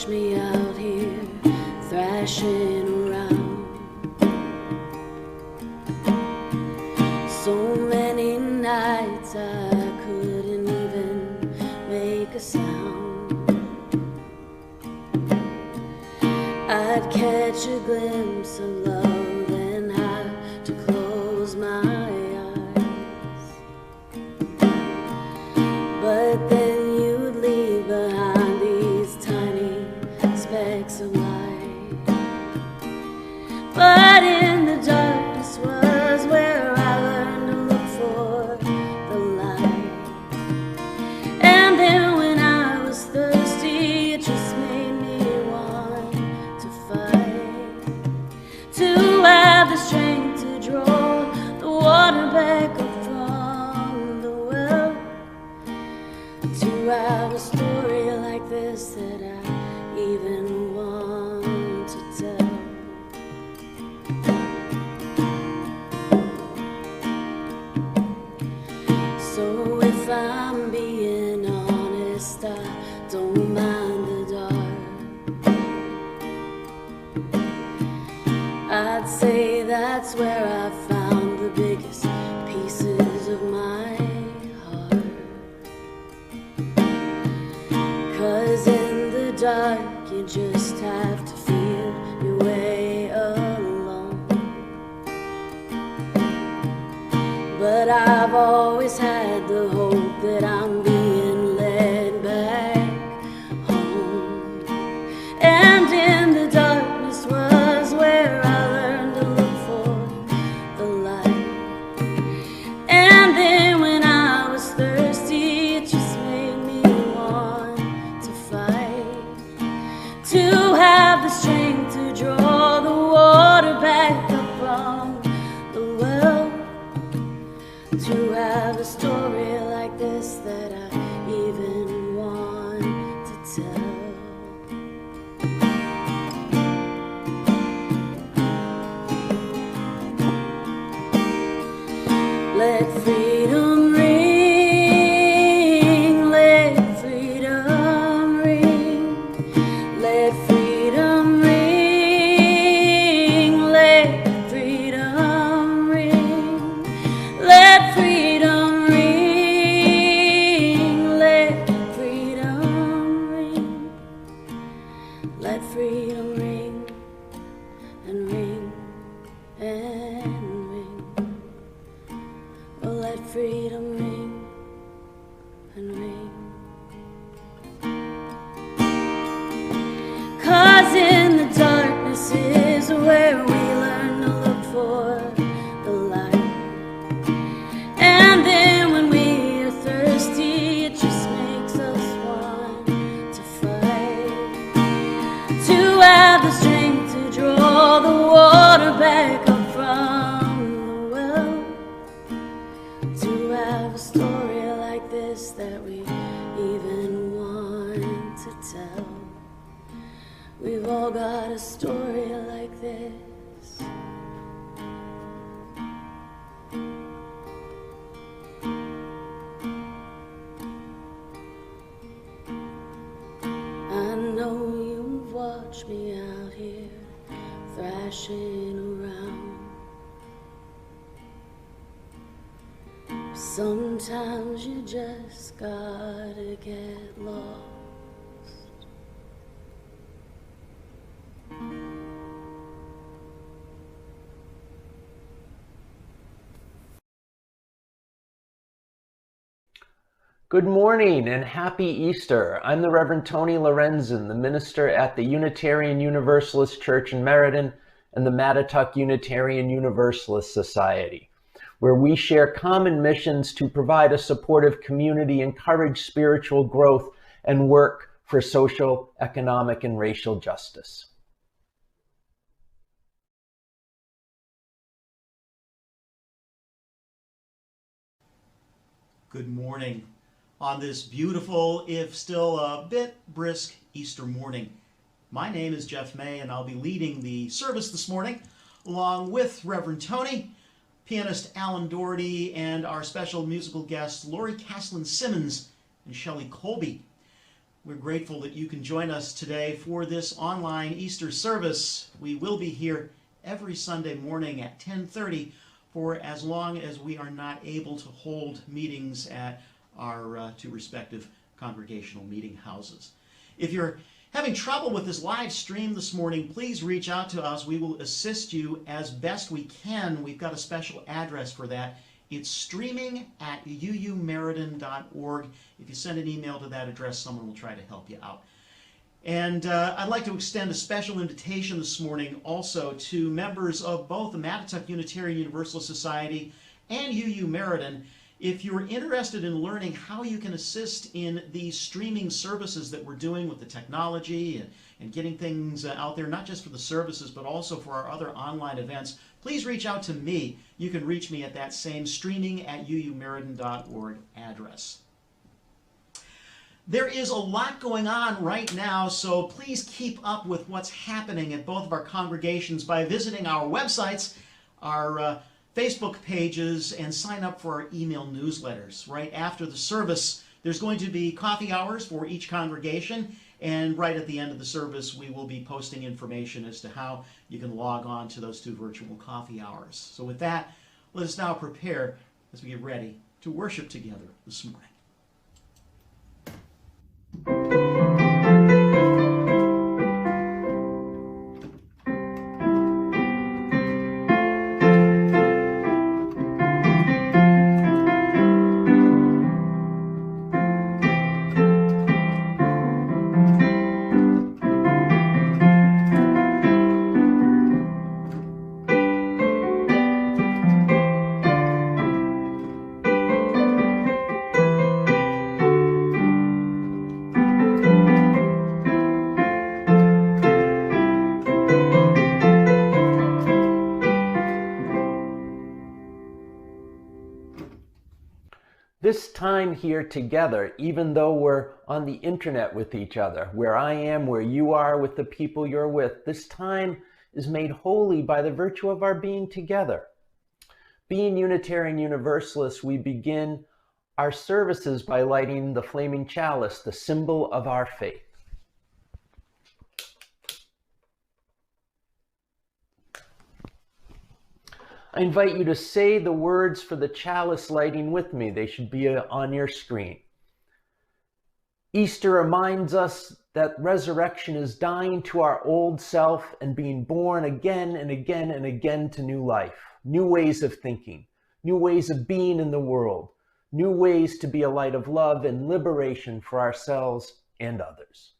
watch me out here thrashing around. So many nights I couldn't even make a sound. I'd catch a glimpse of love and have to close my eyes. But then you'd leave behind these tiny specks of light. But in the darkness was where I learned to look for the light. And then when I was thirsty, it just made me want to fight, to have the strength to draw the water back up from the well, to have a story like this that I even want to tell. So if I'm being honest, I don't mind the dark. I'd say that's where I found the biggest pieces of my heart. 'Cause in the dark you just have to feel your way alone. But I've always had the hope that I'm being led back home. And in the darkness was where I learned to look for the light. And then when I was thirsty, it just made me want to fight, to have the strength to draw the water back up from the well, to have a story like this that I even want to tell. Let freedom ring, let freedom ring, let freedom ring, let freedom ring, let freedom ring, let freedom ring, let freedom ring and ring and ring. Oh, let freedom ring and ring. 'Cause in the darkness is where we learn to look for the light. And then when we are thirsty, it just makes us want to fight, to have the strength to draw the water back up from the well, to have a story like this that we even want to tell. We've all got a story like this. I know you've watched me out here thrashing around. Sometimes you just gotta get lost. Good morning and happy Easter. I'm the Reverend Tony Lorenzen, the minister at the Unitarian Universalist Church in Meriden and the Mattatuck Unitarian Universalist Society, where we share common missions to provide a supportive community, encourage spiritual growth, and work for social, economic, and racial justice. Good morning on this beautiful, if still a bit brisk, Easter morning. My name is Jeff May, and I'll be leading the service this morning, along with Reverend Tony, pianist Alan Doherty, and our special musical guests, Lori Caslin Simmons and Shelley Colby. We're grateful that you can join us today for this online Easter service. We will be here every Sunday morning at 10:30 for as long as we are not able to hold meetings at our two respective congregational meeting houses. If you're having trouble with this live stream this morning, please reach out to us. We will assist you as best we can. We've got a special address for that. It's streaming@UUMeriden.org. If you send an email to that address, someone will try to help you out. And I'd like to extend a special invitation this morning also to members of both the Mattatuck Unitarian Universalist Society and UUMeriden. If you're interested in learning how you can assist in these streaming services that we're doing with the technology and getting things out there, not just for the services, but also for our other online events, please reach out to me. You can reach me at that same streaming@UUMeriden.org address. There is a lot going on right now, so please keep up with what's happening at both of our congregations by visiting our websites, our Facebook pages, and sign up for our email newsletters. Right after the service, there's going to be coffee hours for each congregation, and right at the end of the service, we will be posting information as to how you can log on to those two virtual coffee hours. So with that, let us now prepare as we get ready to worship together this morning. This time here together, even though we're on the internet with each other, where I am, where you are, with the people you're with, this time is made holy by the virtue of our being together. Being Unitarian Universalists, we begin our services by lighting the flaming chalice, the symbol of our faith. I invite you to say the words for the chalice lighting with me. They should be on your screen. Easter reminds us that resurrection is dying to our old self and being born again and again and again to new life, new ways of thinking, new ways of being in the world, new ways to be a light of love and liberation for ourselves and others.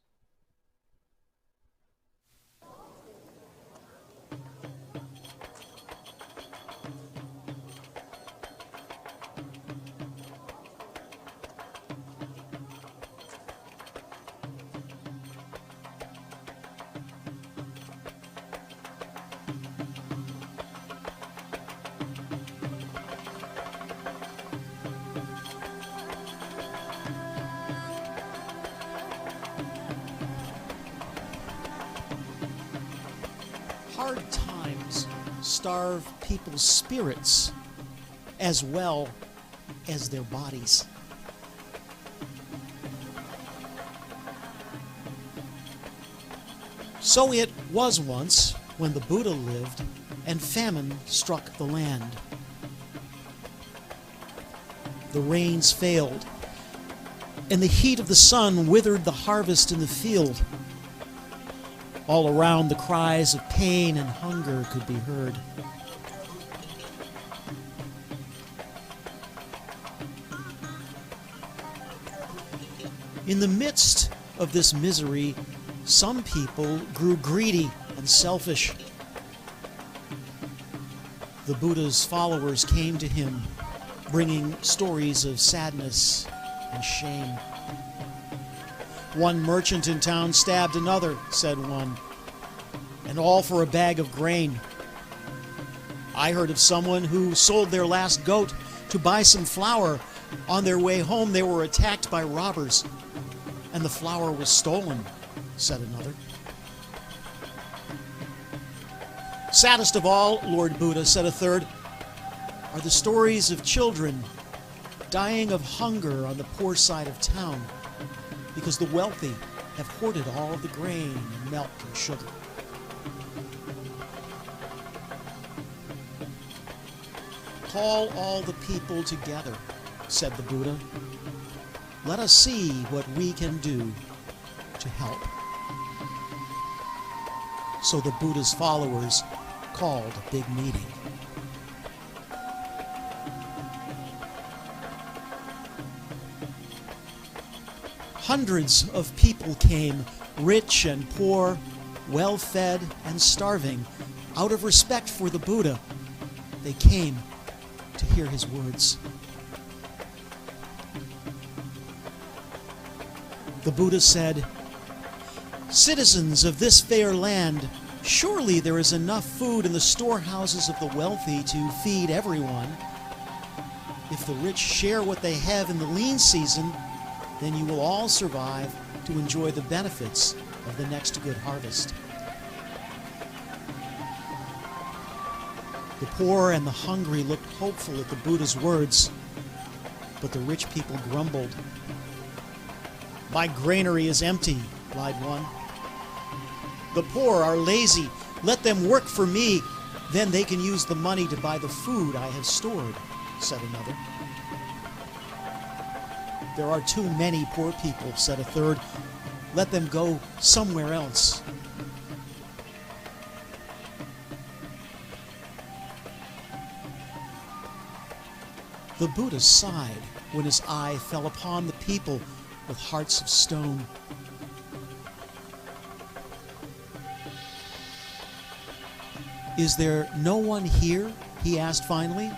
Hard times starve people's spirits as well as their bodies. So it was once when the Buddha lived and famine struck the land. The rains failed, and the heat of the sun withered the harvest in the field. All around, the cries of pain and hunger could be heard. In the midst of this misery, some people grew greedy and selfish. The Buddha's followers came to him, bringing stories of sadness and shame. One merchant in town stabbed another, said one, and all for a bag of grain. I heard of someone who sold their last goat to buy some flour. On their way home, they were attacked by robbers, and the flour was stolen, said another. Saddest of all, Lord Buddha, said a third, are the stories of children dying of hunger on the poor side of town. because the wealthy have hoarded all of the grain and milk and sugar. Call all the people together, said the Buddha. Let us see what we can do to help. So the Buddha's followers called a big meeting. Hundreds of people came, rich and poor, well-fed and starving. Out of respect for the Buddha, they came to hear his words. The Buddha said, "Citizens of this fair land, surely there is enough food in the storehouses of the wealthy to feed everyone. If the rich share what they have in the lean season, then you will all survive to enjoy the benefits of the next good harvest." The poor and the hungry looked hopeful at the Buddha's words, but the rich people grumbled. "My granary is empty," lied one. "The poor are lazy. Let them work for me. Then they can use the money to buy the food I have stored," said another. "There are too many poor people," said a third. "Let them go somewhere else." The Buddha sighed when his eye fell upon the people with hearts of stone. "Is there no one here," he asked finally,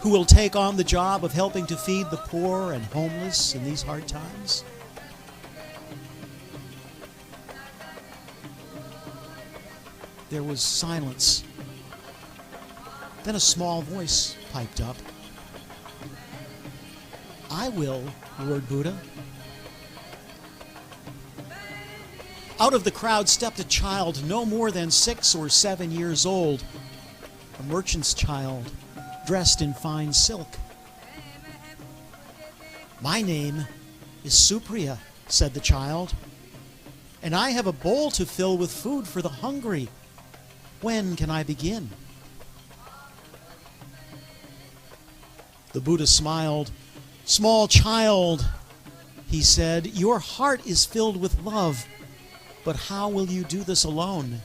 "who will take on the job of helping to feed the poor and homeless in these hard times?" There was silence. Then a small voice piped up. "I will, Lord Buddha." Out of the crowd stepped a child no more than 6 or 7 years old, a merchant's child, dressed in fine silk. "My name is Supriya," said the child, "and I have a bowl to fill with food for the hungry. When can I begin?" The Buddha smiled. "Small child," he said, "your heart is filled with love, but how will you do this alone?"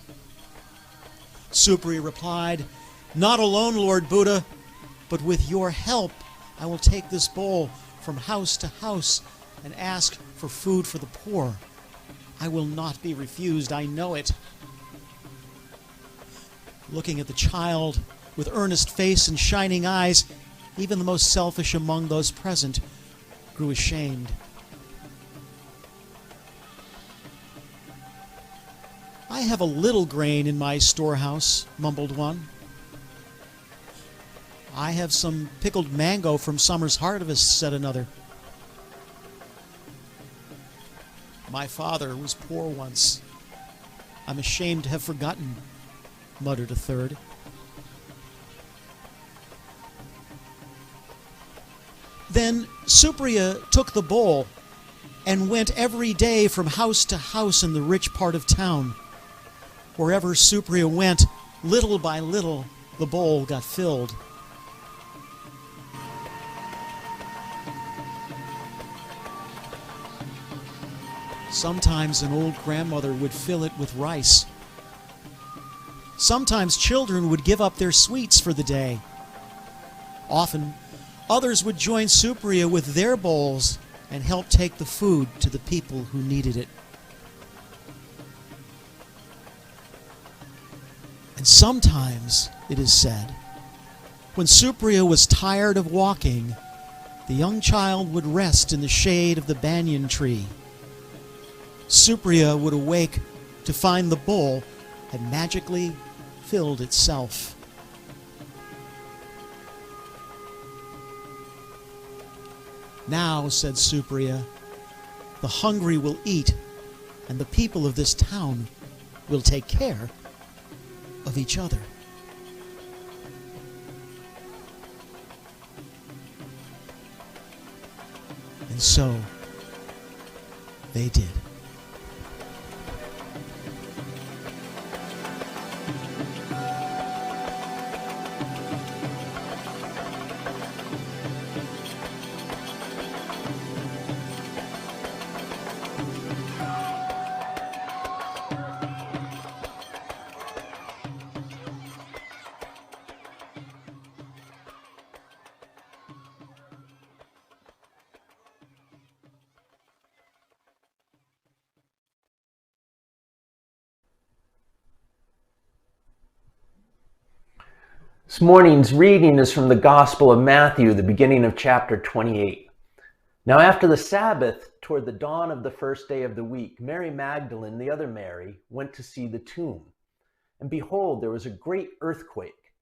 Supriya replied, "Not alone, Lord Buddha, but with your help I will take this bowl from house to house and ask for food for the poor. I will not be refused, I know it." Looking at the child with earnest face and shining eyes, even the most selfish among those present grew ashamed. "I have a little grain in my storehouse," mumbled one. "I have some pickled mango from summer's harvest," said another. "My father was poor once. I'm ashamed to have forgotten," muttered a third. Then Supriya took the bowl and went every day from house to house in the rich part of town. Wherever Supriya went, little by little, the bowl got filled. Sometimes an old grandmother would fill it with rice. Sometimes children would give up their sweets for the day. Often, others would join Supriya with their bowls and help take the food to the people who needed it. And sometimes, it is said, when Supriya was tired of walking, the young child would rest in the shade of the banyan tree. Supriya would awake to find the bowl had magically filled itself. "Now," said Supriya, "the hungry will eat, and the people of this town will take care of each other." And so, they did. This morning's reading is from the Gospel of Matthew, the beginning of chapter 28. Now after the Sabbath, toward the dawn of the first day of the week, Mary Magdalene, the other Mary, went to see the tomb. And behold, there was a great earthquake,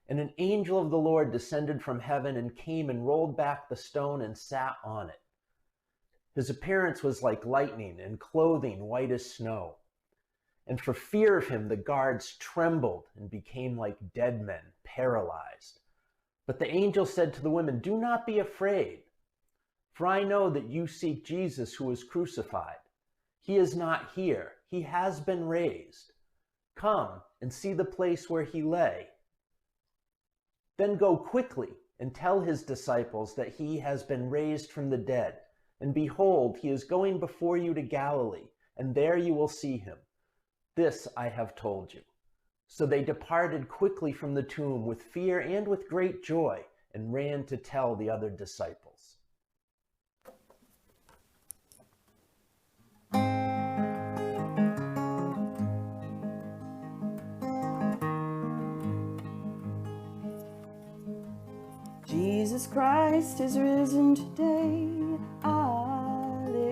and an angel of the Lord descended from heaven and came and rolled back the stone and sat on it. His appearance was like lightning, and clothing white as snow. And for fear of him, the guards trembled and became like dead men, paralyzed. But the angel said to the women, "Do not be afraid, for I know that you seek Jesus who was crucified. He is not here. He has been raised. Come and see the place where he lay. Then go quickly and tell his disciples that he has been raised from the dead. And behold, he is going before you to Galilee, and there you will see him. This I have told you." So they departed quickly from the tomb with fear and with great joy, and ran to tell the other disciples. Jesus Christ is risen today. Alleluia.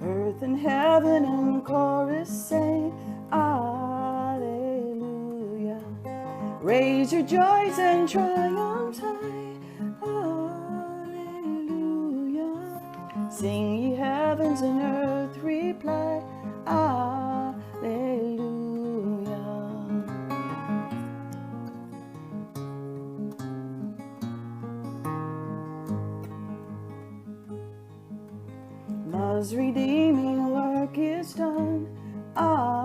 Earth and heaven and chorus say, Alleluia. Raise your joys and triumphs high. Alleluia. Sing ye heavens and earth reply. Alleluia. Love's redeeming work is done. Alleluia.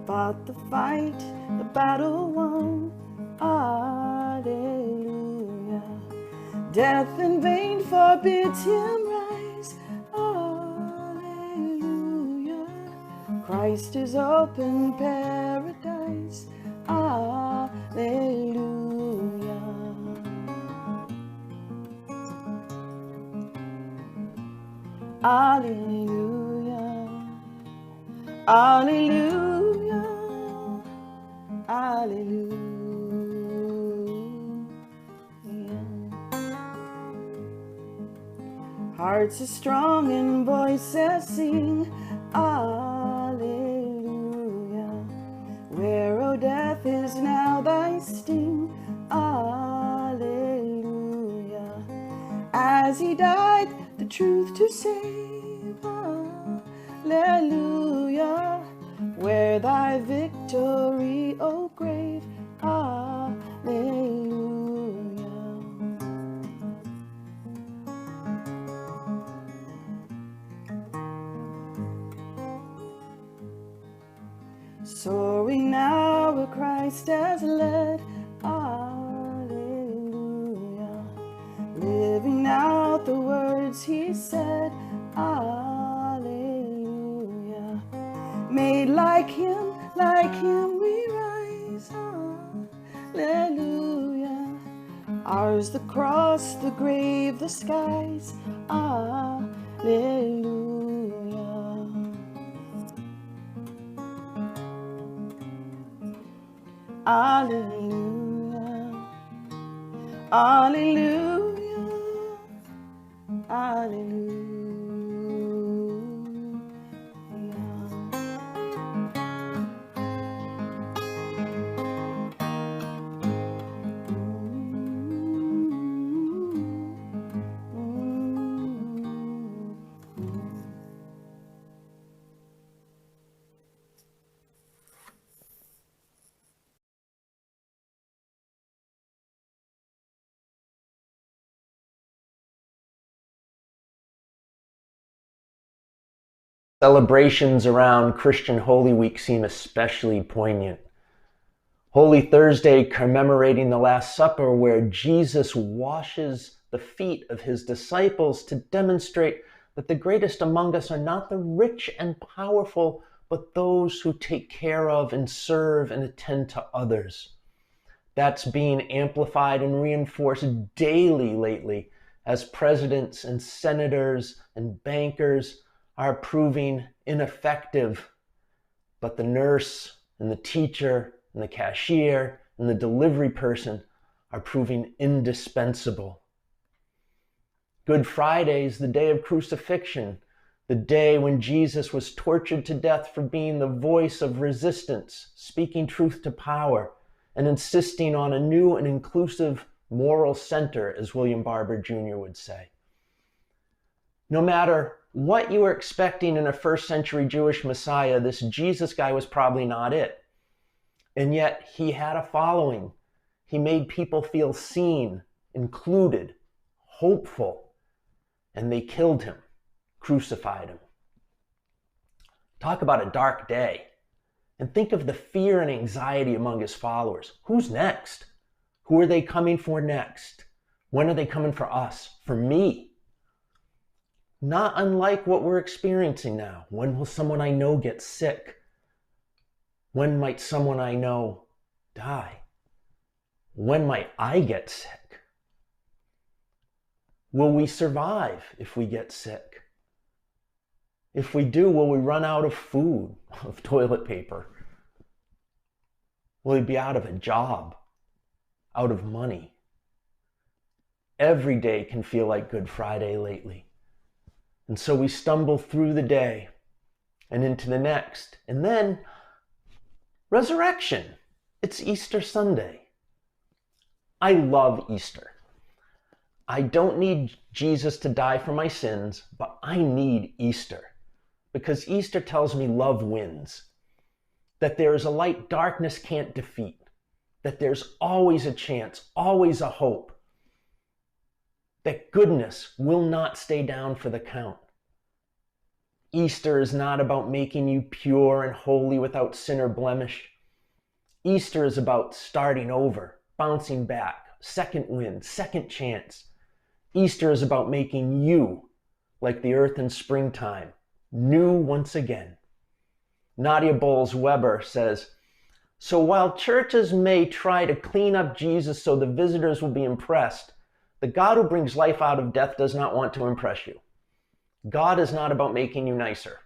Fought the fight, the battle won. Alleluia. Death in vain forbids him rise. Alleluia. Christ is open paradise. Alleluia. Alleluia, alleluia, alleluia. Hearts are strong and voices sing, alleluia. Where, O death, is now thy sting, alleluia. As he died, the truth to save, alleluia. Where thy victory, O grave, alleluia. Soaring now where Christ has led, alleluia. Living out the words he said, alleluia. Made like him we rise, alleluia. Ours the cross, the grave, the skies, alleluia. Alleluia, alleluia, alleluia. Celebrations around Christian Holy Week seem especially poignant. Holy Thursday commemorating the Last Supper, where Jesus washes the feet of his disciples to demonstrate that the greatest among us are not the rich and powerful, but those who take care of and serve and attend to others. That's being amplified and reinforced daily lately as presidents and senators and bankers are proving ineffective, but the nurse and the teacher and the cashier and the delivery person are proving indispensable. Good Friday is the day of crucifixion, the day when Jesus was tortured to death for being the voice of resistance, speaking truth to power, and insisting on a new and inclusive moral center, as William Barber Jr. would say. No matter what you were expecting in a first century Jewish Messiah, this Jesus guy was probably not it. And yet he had a following. He made people feel seen, included, hopeful, and they killed him, crucified him. Talk about a dark day. And think of the fear and anxiety among his followers. Who's next? Who are they coming for next? When are they coming for us? For me? Not unlike what we're experiencing now. When will someone I know get sick? When might someone I know die? When might I get sick? Will we survive if we get sick? If we do, will we run out of food, of toilet paper? Will we be out of a job, out of money? Every day can feel like Good Friday lately. And so we stumble through the day and into the next. And then resurrection. It's Easter Sunday. I love Easter. I don't need Jesus to die for my sins, but I need Easter. Because Easter tells me love wins. That there is a light darkness can't defeat. That there's always a chance, always a hope. That goodness will not stay down for the count. Easter is not about making you pure and holy without sin or blemish. Easter is about starting over, bouncing back, second wind, second chance. Easter is about making you, like the earth in springtime, new once again. Nadia Bowles-Weber says, so while churches may try to clean up Jesus so the visitors will be impressed, the God who brings life out of death does not want to impress you. God is not about making you nicer.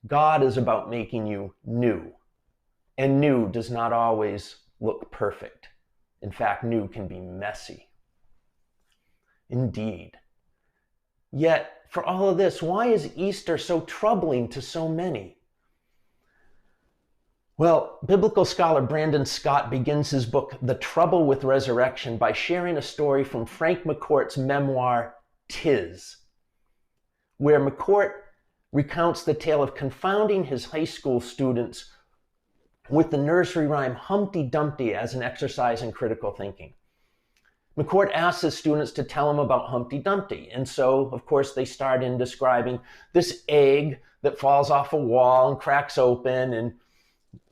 God is about making you new. And new does not always look perfect. In fact, new can be messy. Indeed. Yet, for all of this, why is Easter so troubling to so many? Well, biblical scholar Brandon Scott begins his book, The Trouble with Resurrection, by sharing a story from Frank McCourt's memoir, 'Tis, where McCourt recounts the tale of confounding his high school students with the nursery rhyme Humpty Dumpty as an exercise in critical thinking. McCourt asks his students to tell him about Humpty Dumpty, and so, of course, they start in describing this egg that falls off a wall and cracks open and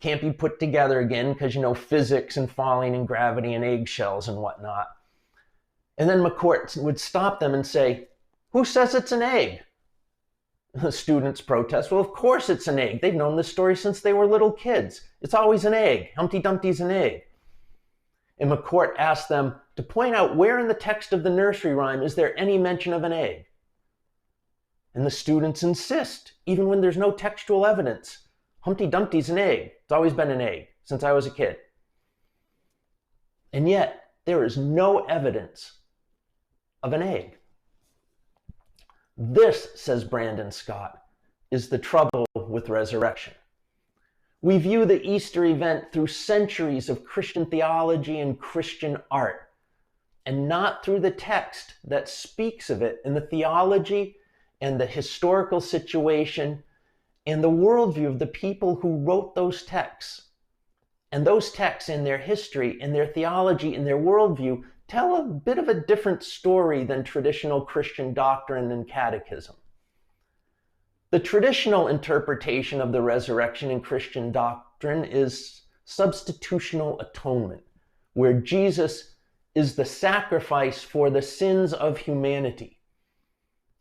can't be put together again because, physics and falling and gravity and eggshells and whatnot. And then McCourt would stop them and say, who says it's an egg? The students protest, well, of course it's an egg. They've known this story since they were little kids. It's always an egg. Humpty Dumpty's an egg. And McCourt asked them to point out where in the text of the nursery rhyme is there any mention of an egg. And the students insist, even when there's no textual evidence. Humpty Dumpty's an egg. It's always been an egg since I was a kid. And yet, there is no evidence of an egg. This, says Brandon Scott, is the trouble with resurrection. We view the Easter event through centuries of Christian theology and Christian art, and not through the text that speaks of it in the theology and the historical situation and the worldview of the people who wrote those texts. And those texts in their history, in their theology, in their worldview, tell a bit of a different story than traditional Christian doctrine and catechism. The traditional interpretation of the resurrection in Christian doctrine is substitutional atonement, where Jesus is the sacrifice for the sins of humanity.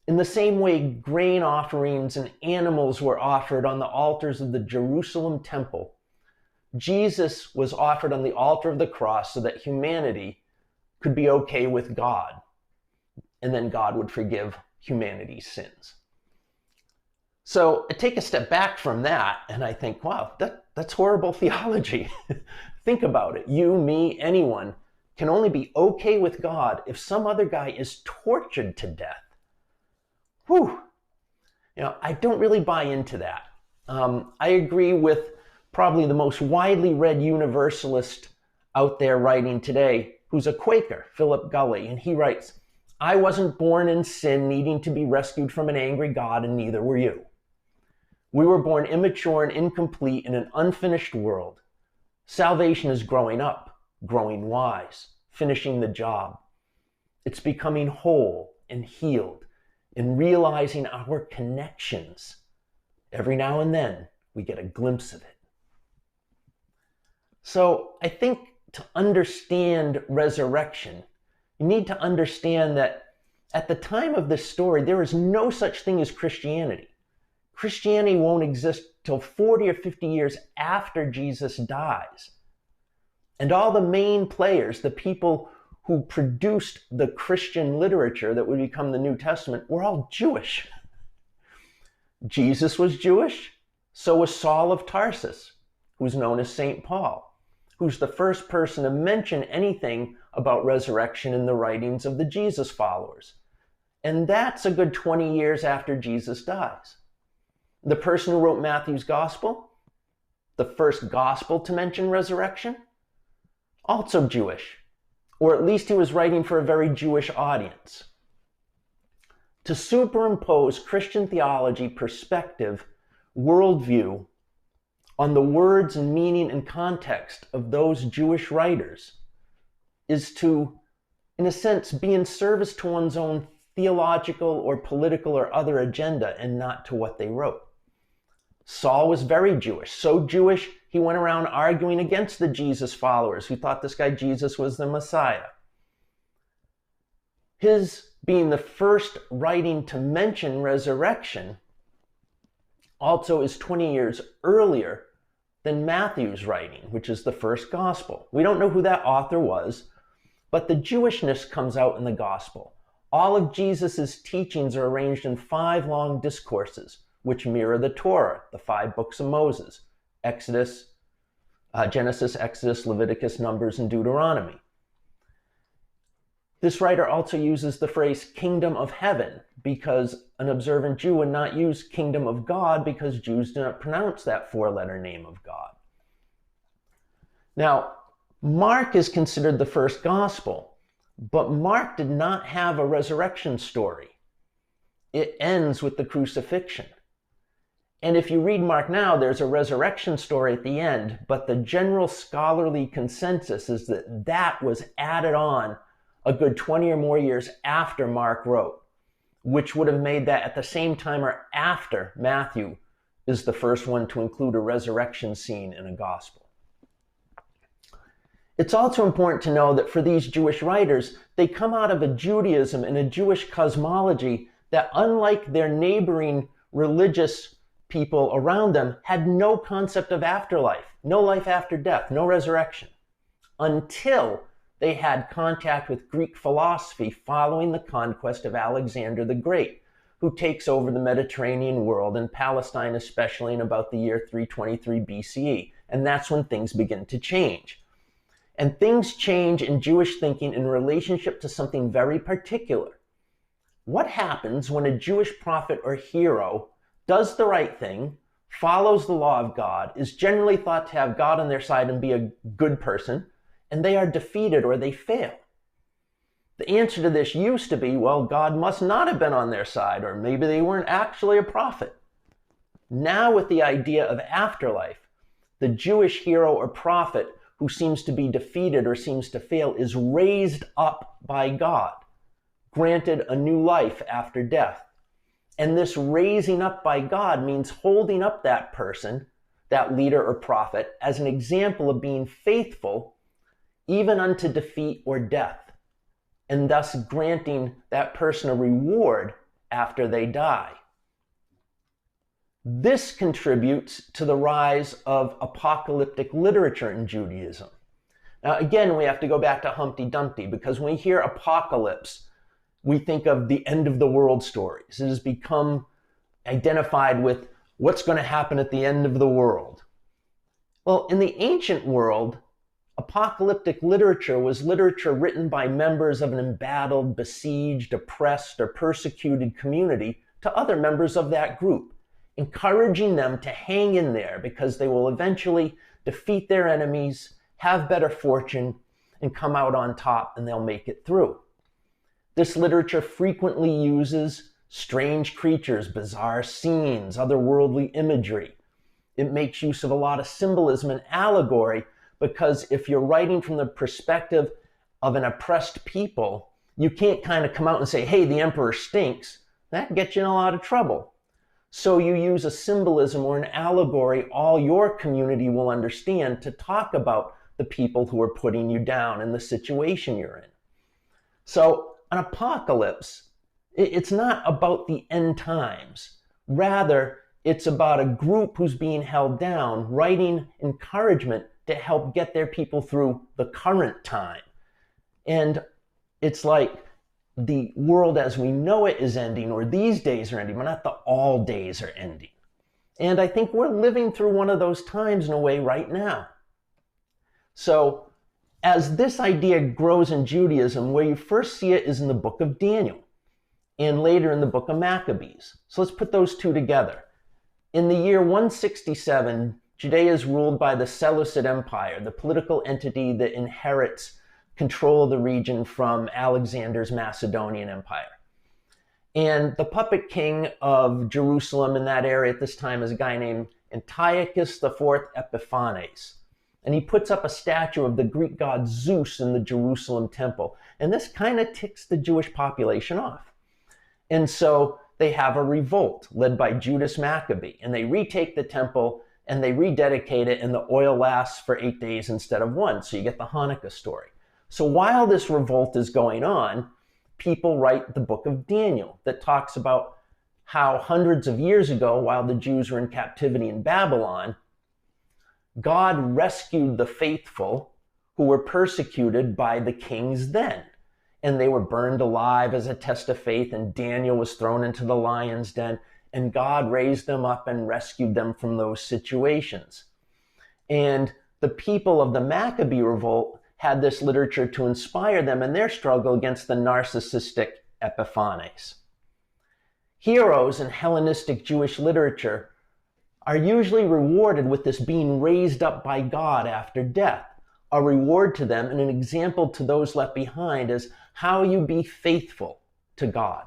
In the same way grain offerings and animals were offered on the altars of the Jerusalem temple, Jesus was offered on the altar of the cross so that humanity could be okay with God, and then God would forgive humanity's sins. So I take a step back from that and I think, wow, that's horrible theology. Think about it. You, me, anyone can only be okay with God if some other guy is tortured to death. Whew. I don't really buy into that. I agree with probably the most widely read Universalist out there writing today, who's a Quaker, Philip Gulley, and he writes, "I wasn't born in sin, needing to be rescued from an angry God, and neither were you. We were born immature and incomplete in an unfinished world. Salvation is growing up, growing wise, finishing the job. It's becoming whole and healed and realizing our connections. Every now and then, we get a glimpse of it." So I think to understand resurrection, you need to understand that at the time of this story, there is no such thing as Christianity. Christianity won't exist till 40 or 50 years after Jesus dies. And all the main players, the people who produced the Christian literature that would become the New Testament, were all Jewish. Jesus was Jewish, so was Saul of Tarsus, who's known as St. Paul, who's the first person to mention anything about resurrection in the writings of the Jesus followers. And that's a good 20 years after Jesus dies. The person who wrote Matthew's gospel, the first gospel to mention resurrection, also Jewish, or at least he was writing for a very Jewish audience. To superimpose Christian theology, perspective, worldview on the words and meaning and context of those Jewish writers is to, in a sense, be in service to one's own theological or political or other agenda and not to what they wrote. Saul was very Jewish, so Jewish he went around arguing against the Jesus followers who thought this guy Jesus was the Messiah. His being the first writing to mention resurrection also is 20 years earlier than Matthew's writing, which is the first gospel. We don't know who that author was, but the Jewishness comes out in the gospel. All of Jesus's teachings are arranged in 5 long discourses, which mirror the Torah, the 5 books of Moses, Genesis, Exodus, Leviticus, Numbers, and Deuteronomy. This writer also uses the phrase kingdom of heaven because an observant Jew would not use kingdom of God because Jews do not pronounce that 4-letter name of God. Now, Mark is considered the first gospel, but Mark did not have a resurrection story. It ends with the crucifixion. And if you read Mark now, there's a resurrection story at the end, but the general scholarly consensus is that that was added on a good 20 or more years after Mark wrote, which would have made that at the same time or after Matthew is the first one to include a resurrection scene in a gospel. It's also important to know that for these Jewish writers, they come out of a Judaism and a Jewish cosmology that, unlike their neighboring religious people around them, had no concept of afterlife, no life after death, no resurrection, until they had contact with Greek philosophy following the conquest of Alexander the Great, who takes over the Mediterranean world and Palestine especially in about the year 323 BCE. And that's when things begin to change. And things change in Jewish thinking in relationship to something very particular. What happens when a Jewish prophet or hero does the right thing, follows the law of God, is generally thought to have God on their side and be a good person, and they are defeated or they fail? The answer to this used to be, well, God must not have been on their side, or maybe they weren't actually a prophet. Now with the idea of afterlife, the Jewish hero or prophet who seems to be defeated or seems to fail is raised up by God, granted a new life after death. And this raising up by God means holding up that person, that leader or prophet, as an example of being faithful even unto defeat or death, and thus granting that person a reward after they die. This contributes to the rise of apocalyptic literature in Judaism. Now, again, we have to go back to Humpty Dumpty, because when we hear apocalypse, we think of the end of the world stories. It has become identified with what's going to happen at the end of the world. Well, in the ancient world, apocalyptic literature was literature written by members of an embattled, besieged, oppressed, or persecuted community to other members of that group, encouraging them to hang in there because they will eventually defeat their enemies, have better fortune, and come out on top, and they'll make it through. This literature frequently uses strange creatures, bizarre scenes, otherworldly imagery. It makes use of a lot of symbolism and allegory, because if you're writing from the perspective of an oppressed people, you can't kind of come out and say, hey, the emperor stinks. That gets you in a lot of trouble. So you use a symbolism or an allegory all your community will understand to talk about the people who are putting you down and the situation you're in. So an apocalypse, it's not about the end times. Rather, it's about a group who's being held down, writing encouragement to help get their people through the current time. And it's like the world as we know it is ending, or these days are ending, but not the all days are ending. And I think we're living through one of those times in a way right now. So as this idea grows in Judaism, where you first see it is in the book of Daniel and later in the book of Maccabees. So let's put those two together. In the year 167, Judea is ruled by the Seleucid Empire, the political entity that inherits control of the region from Alexander's Macedonian Empire. And the puppet king of Jerusalem in that area at this time is a guy named Antiochus IV Epiphanes. And he puts up a statue of the Greek god Zeus in the Jerusalem temple. And this kind of ticks the Jewish population off. And so they have a revolt led by Judas Maccabee, and they retake the temple and they rededicate it, and the oil lasts for 8 days instead of 1. So you get the Hanukkah story. So while this revolt is going on, people write the book of Daniel that talks about how hundreds of years ago, while the Jews were in captivity in Babylon, God rescued the faithful who were persecuted by the kings then. And they were burned alive as a test of faith, and Daniel was thrown into the lion's den, and God raised them up and rescued them from those situations. And the people of the Maccabee revolt had this literature to inspire them in their struggle against the narcissistic Epiphanes. Heroes in Hellenistic Jewish literature are usually rewarded with this being raised up by God after death. A reward to them and an example to those left behind is how you be faithful to God.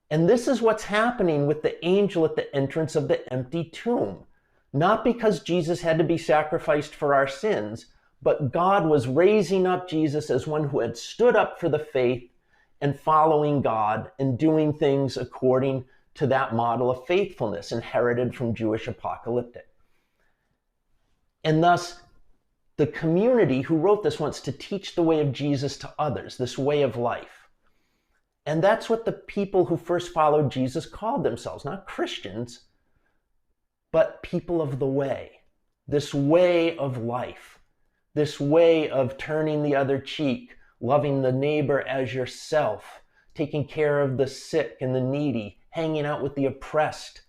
And this is what's happening with the angel at the entrance of the empty tomb. Not because Jesus had to be sacrificed for our sins, but God was raising up Jesus as one who had stood up for the faith and following God and doing things according to that model of faithfulness inherited from Jewish apocalyptic. And thus, the community who wrote this wants to teach the way of Jesus to others, this way of life. And that's what the people who first followed Jesus called themselves, not Christians, but people of the way, this way of life, this way of turning the other cheek, loving the neighbor as yourself, taking care of the sick and the needy, hanging out with the oppressed.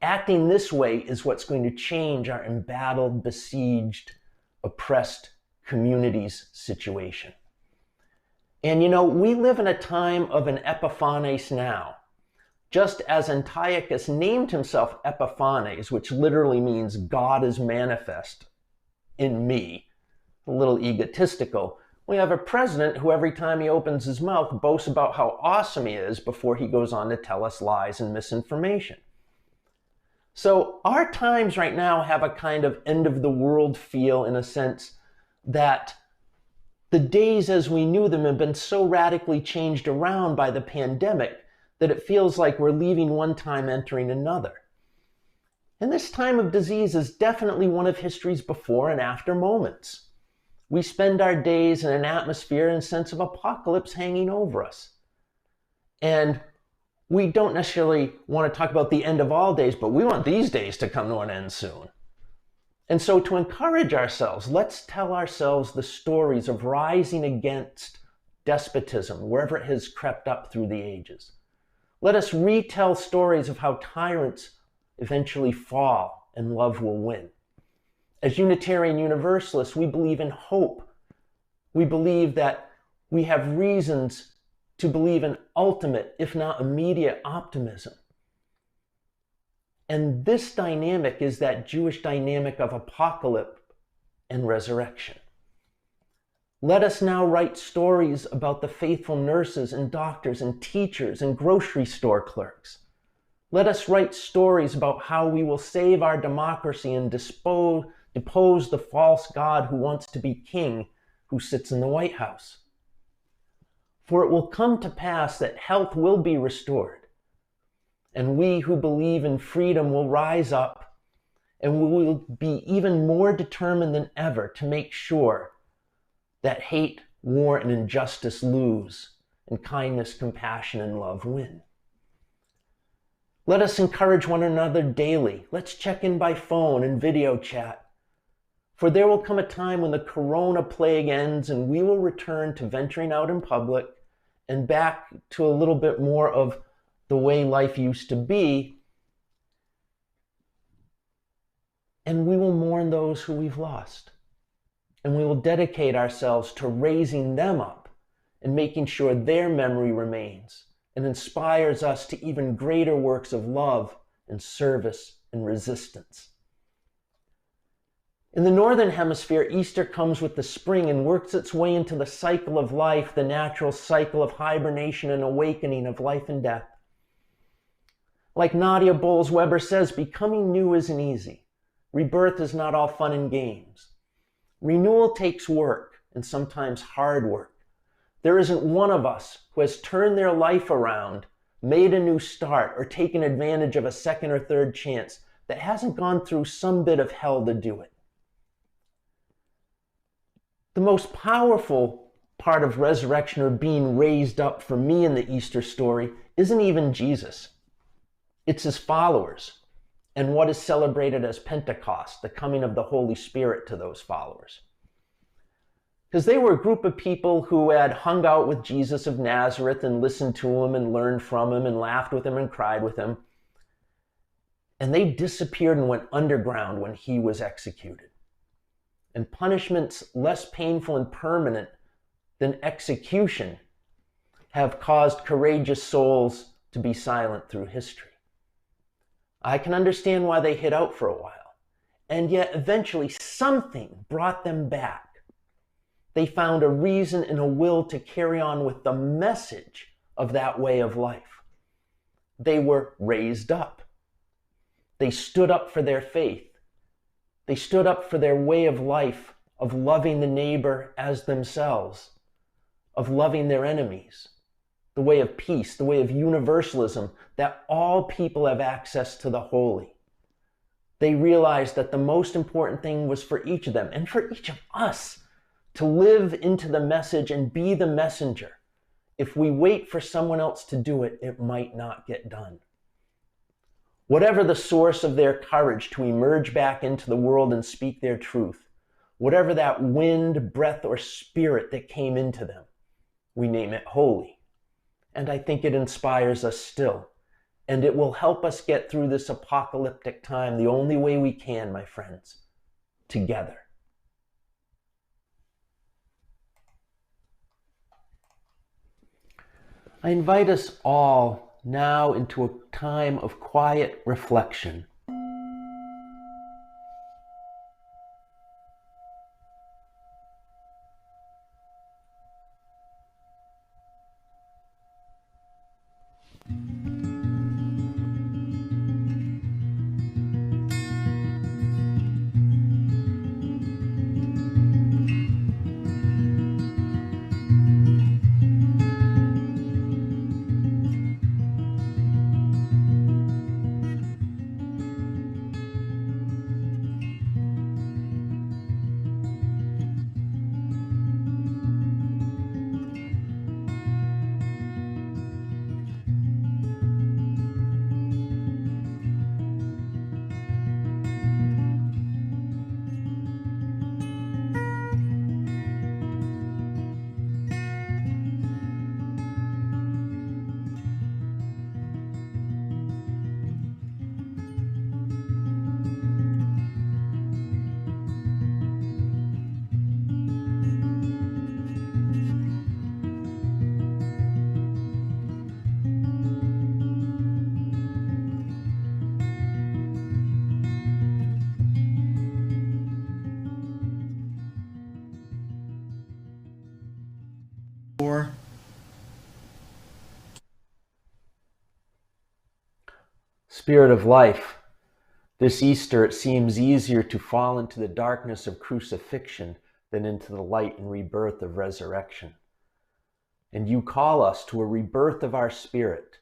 Acting this way is what's going to change our embattled, besieged, oppressed community's situation. And you know, we live in a time of an Epiphanes now. Just as Antiochus named himself Epiphanes, which literally means God is manifest in me, a little egotistical, we have a president who every time he opens his mouth boasts about how awesome he is before he goes on to tell us lies and misinformation. So our times right now have a kind of end of the world feel, in a sense that the days as we knew them have been so radically changed around by the pandemic that it feels like we're leaving one time, entering another. And this time of disease is definitely one of history's before and after moments. We spend our days in an atmosphere and sense of apocalypse hanging over us. And we don't necessarily want to talk about the end of all days, but we want these days to come to an end soon. And so to encourage ourselves, let's tell ourselves the stories of rising against despotism, wherever it has crept up through the ages. Let us retell stories of how tyrants eventually fall and love will win. As Unitarian Universalists, we believe in hope. We believe that we have reasons to believe in ultimate, if not immediate, optimism. And this dynamic is that Jewish dynamic of apocalypse and resurrection. Let us now write stories about the faithful nurses and doctors and teachers and grocery store clerks. Let us write stories about how we will save our democracy and depose the false God who wants to be king, who sits in the White House. For it will come to pass that health will be restored, and we who believe in freedom will rise up, and we will be even more determined than ever to make sure that hate, war, and injustice lose, and kindness, compassion, and love win. Let us encourage one another daily. Let's check in by phone and video chat. For there will come a time when the corona plague ends and we will return to venturing out in public and back to a little bit more of the way life used to be. And we will mourn those who we've lost. And we will dedicate ourselves to raising them up and making sure their memory remains and inspires us to even greater works of love and service and resistance. In the Northern Hemisphere, Easter comes with the spring and works its way into the cycle of life, the natural cycle of hibernation and awakening of life and death. Like Nadia Bowles-Weber says, becoming new isn't easy. Rebirth is not all fun and games. Renewal takes work, and sometimes hard work. There isn't one of us who has turned their life around, made a new start, or taken advantage of a second or third chance that hasn't gone through some bit of hell to do it. The most powerful part of resurrection or being raised up for me in the Easter story isn't even Jesus. It's his followers and what is celebrated as Pentecost, the coming of the Holy Spirit to those followers. Because they were a group of people who had hung out with Jesus of Nazareth and listened to him and learned from him and laughed with him and cried with him. And they disappeared and went underground when he was executed. And punishments less painful and permanent than execution have caused courageous souls to be silent through history. I can understand why they hid out for a while, and yet eventually something brought them back. They found a reason and a will to carry on with the message of that way of life. They were raised up. They stood up for their faith. They stood up for their way of life, of loving the neighbor as themselves, of loving their enemies, the way of peace, the way of universalism, that all people have access to the holy. They realized that the most important thing was for each of them and for each of us to live into the message and be the messenger. If we wait for someone else to do it, it might not get done. Whatever the source of their courage to emerge back into the world and speak their truth, whatever that wind, breath, or spirit that came into them, we name it holy. And I think it inspires us still. And it will help us get through this apocalyptic time the only way we can, my friends, together. I invite us all now into a time of quiet reflection. Or Spirit of life, this Easter it seems easier to fall into the darkness of crucifixion than into the light and rebirth of resurrection. And you call us to a rebirth of our spirit,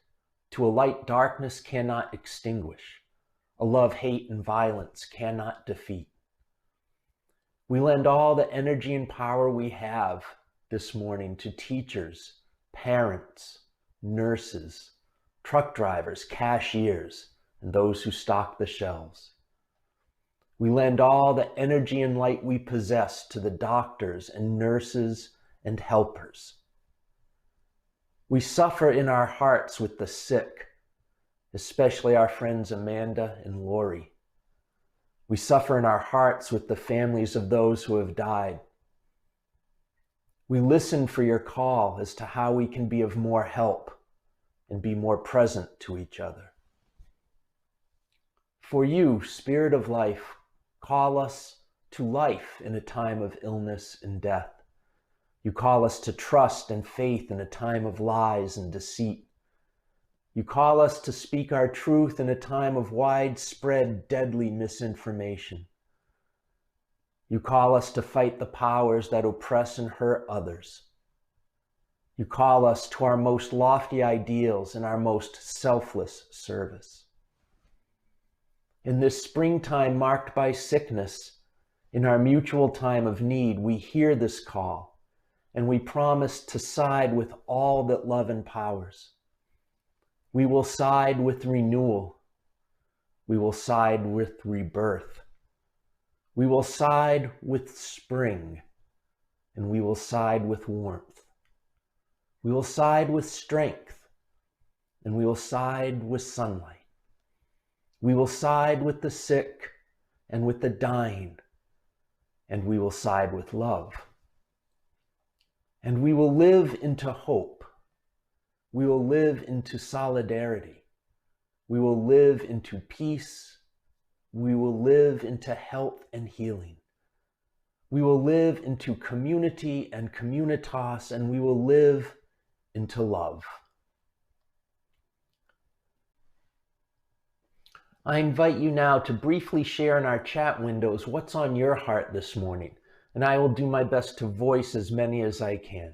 to a light darkness cannot extinguish, a love hate and violence cannot defeat. We lend all the energy and power we have this morning to teachers, parents, nurses, truck drivers, cashiers, and those who stock the shelves. We lend all the energy and light we possess to the doctors and nurses and helpers. We suffer in our hearts with the sick, especially our friends Amanda and Lori. We suffer in our hearts with the families of those who have died. We listen for your call as to how we can be of more help and be more present to each other. For you, Spirit of life, call us to life in a time of illness and death. You call us to trust and faith in a time of lies and deceit. You call us to speak our truth in a time of widespread, deadly misinformation. You call us to fight the powers that oppress and hurt others. You call us to our most lofty ideals and our most selfless service. In this springtime marked by sickness, in our mutual time of need, we hear this call, and we promise to side with all that love empowers. We will side with renewal. We will side with rebirth. We will side with spring, and we will side with warmth. We will side with strength, and we will side with sunlight. We will side with the sick and with the dying, and we will side with love. And we will live into hope. We will live into solidarity. We will live into peace. We will live into health and healing. We will live into community and communitas, and we will live into love. I invite you now to briefly share in our chat windows what's on your heart this morning, and I will do my best to voice as many as I can.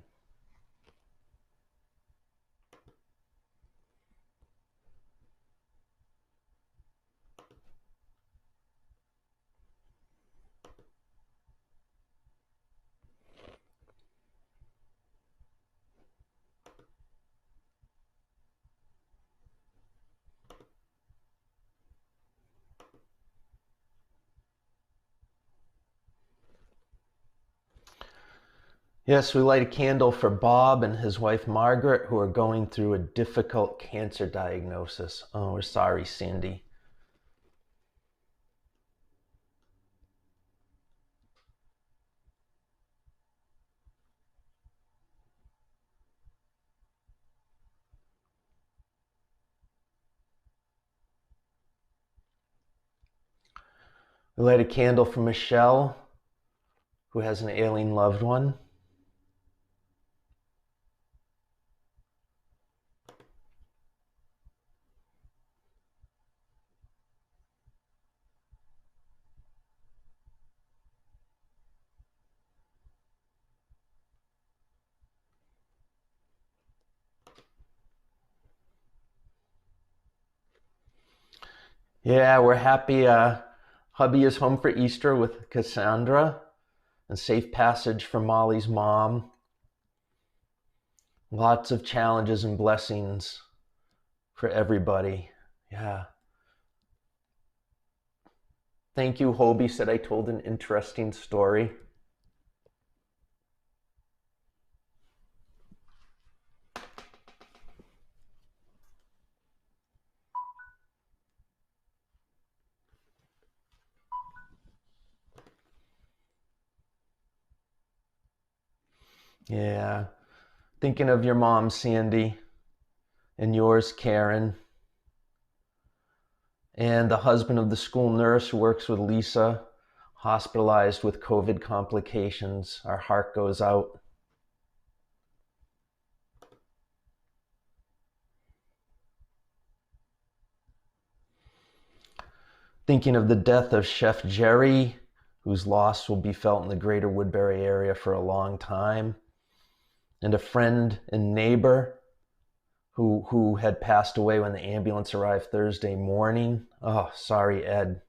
Yes, we light a candle for Bob and his wife Margaret, who are going through a difficult cancer diagnosis. Oh, we're sorry, Sandy. We light a candle for Michelle, who has an ailing loved one. Yeah, we're happy hubby is home for Easter with Cassandra, and safe passage for Molly's mom. Lots of challenges and blessings for everybody. Yeah. Thank you, Hobie said I told an interesting story. Yeah. Thinking of your mom, Sandy, and yours, Karen, and the husband of the school nurse who works with Lisa, hospitalized with COVID complications. Our heart goes out. Thinking of the death of Chef Jerry, whose loss will be felt in the greater Woodbury area for a long time, and a friend and neighbor who had passed away when the ambulance arrived Thursday morning. Oh, sorry, Ed.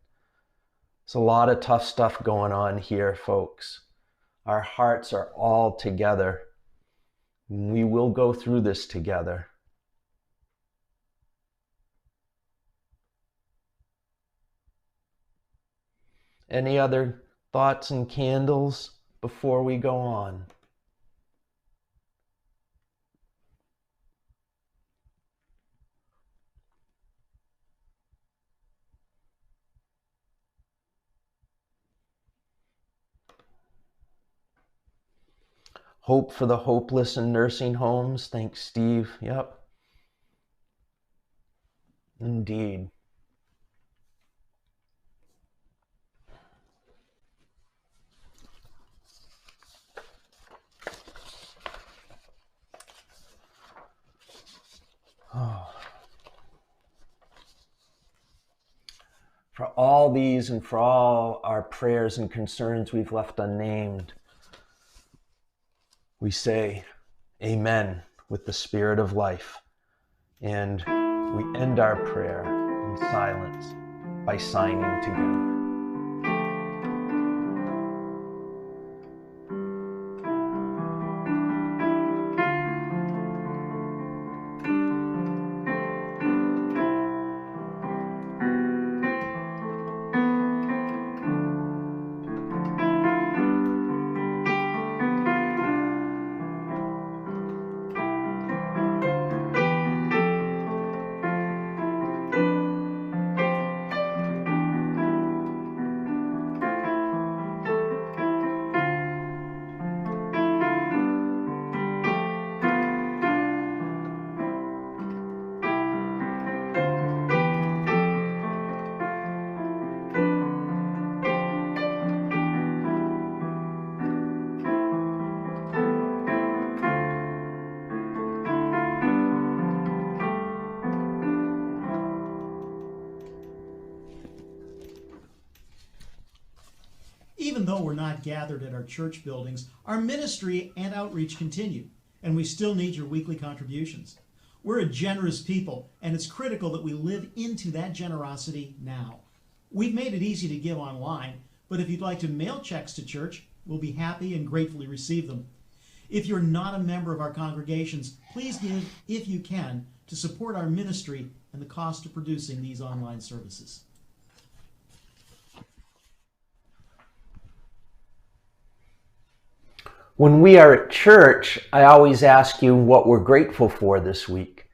There's a lot of tough stuff going on here, folks. Our hearts are all together. We will go through this together. Any other thoughts and candles before we go on? Hope for the hopeless in nursing homes. Thanks, Steve. Yep. Indeed. Oh. For all these and for all our prayers and concerns we've left unnamed, we say amen with the spirit of life. And we end our prayer in silence by signing together. Even though we're not gathered at our church buildings, our ministry and outreach continue, and we still need your weekly contributions. We're a generous people, and it's critical that we live into that generosity now. We've made it easy to give online, but if you'd like to mail checks to church, we'll be happy and gratefully receive them. If you're not a member of our congregations, please give, if you can, to support our ministry and the cost of producing these online services. When we are at church, I always ask you what we're grateful for this week.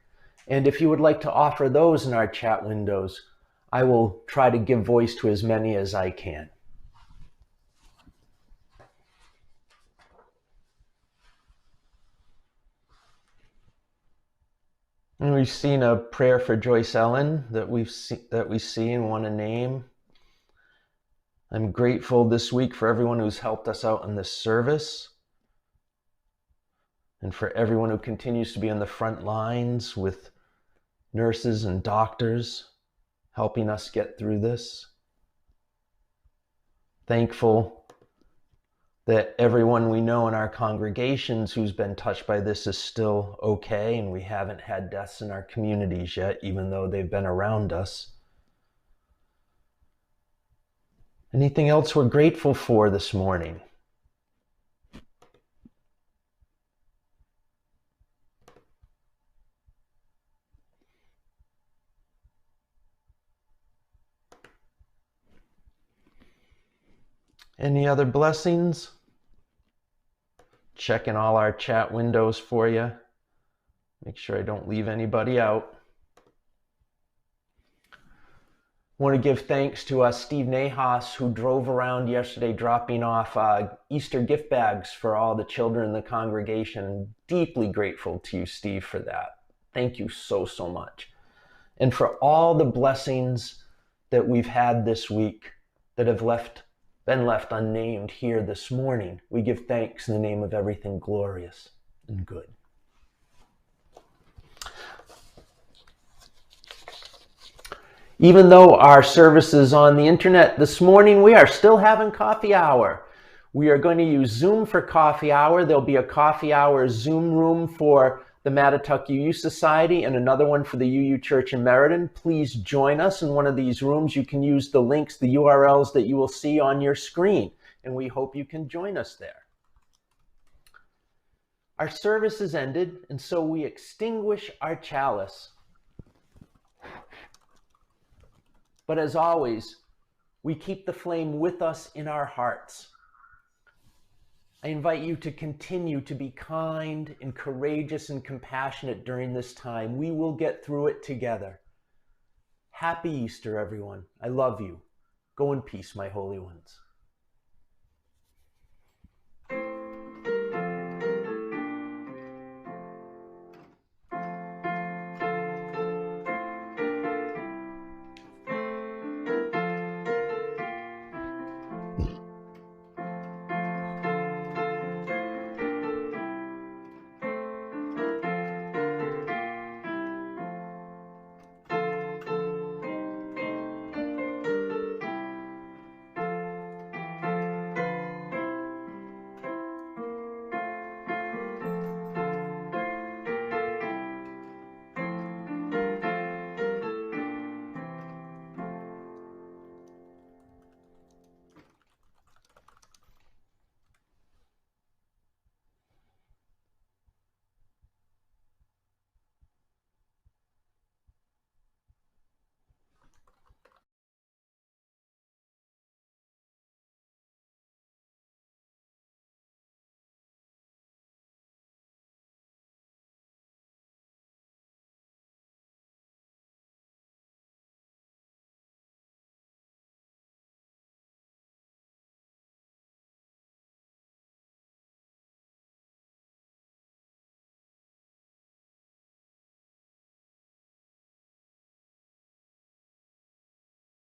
And if you would like to offer those in our chat windows, I will try to give voice to as many as I can. And we've seen a prayer for Joyce Ellen that we see and want to name. I'm grateful this week for everyone who's helped us out in this service, and for everyone who continues to be on the front lines with nurses and doctors helping us get through this. Thankful that everyone we know in our congregations who's been touched by this is still okay, and we haven't had deaths in our communities yet, even though they've been around us. Anything else we're grateful for this morning? Any other blessings? Checking all our chat windows for you. Make sure I don't leave anybody out. I want to give thanks to Steve Nahas, who drove around yesterday dropping off Easter gift bags for all the children in the congregation. Deeply grateful to you, Steve, for that. Thank you so, so much. And for all the blessings that we've had this week that have been left unnamed here this morning, we give thanks in the name of everything glorious and good. Even though our service is on the internet this morning, we are still having coffee hour. We are going to use Zoom for coffee hour. There'll be a coffee hour Zoom room for the Mattatuck UU Society and another one for the UU Church in Meriden. Please join us in one of these rooms. You can use the links, the URLs that you will see on your screen, and we hope you can join us there. Our service is ended, and so we extinguish our chalice. But as always, we keep the flame with us in our hearts. I invite you to continue to be kind and courageous and compassionate during this time. We will get through it together. Happy Easter, everyone. I love you. Go in peace, my holy ones.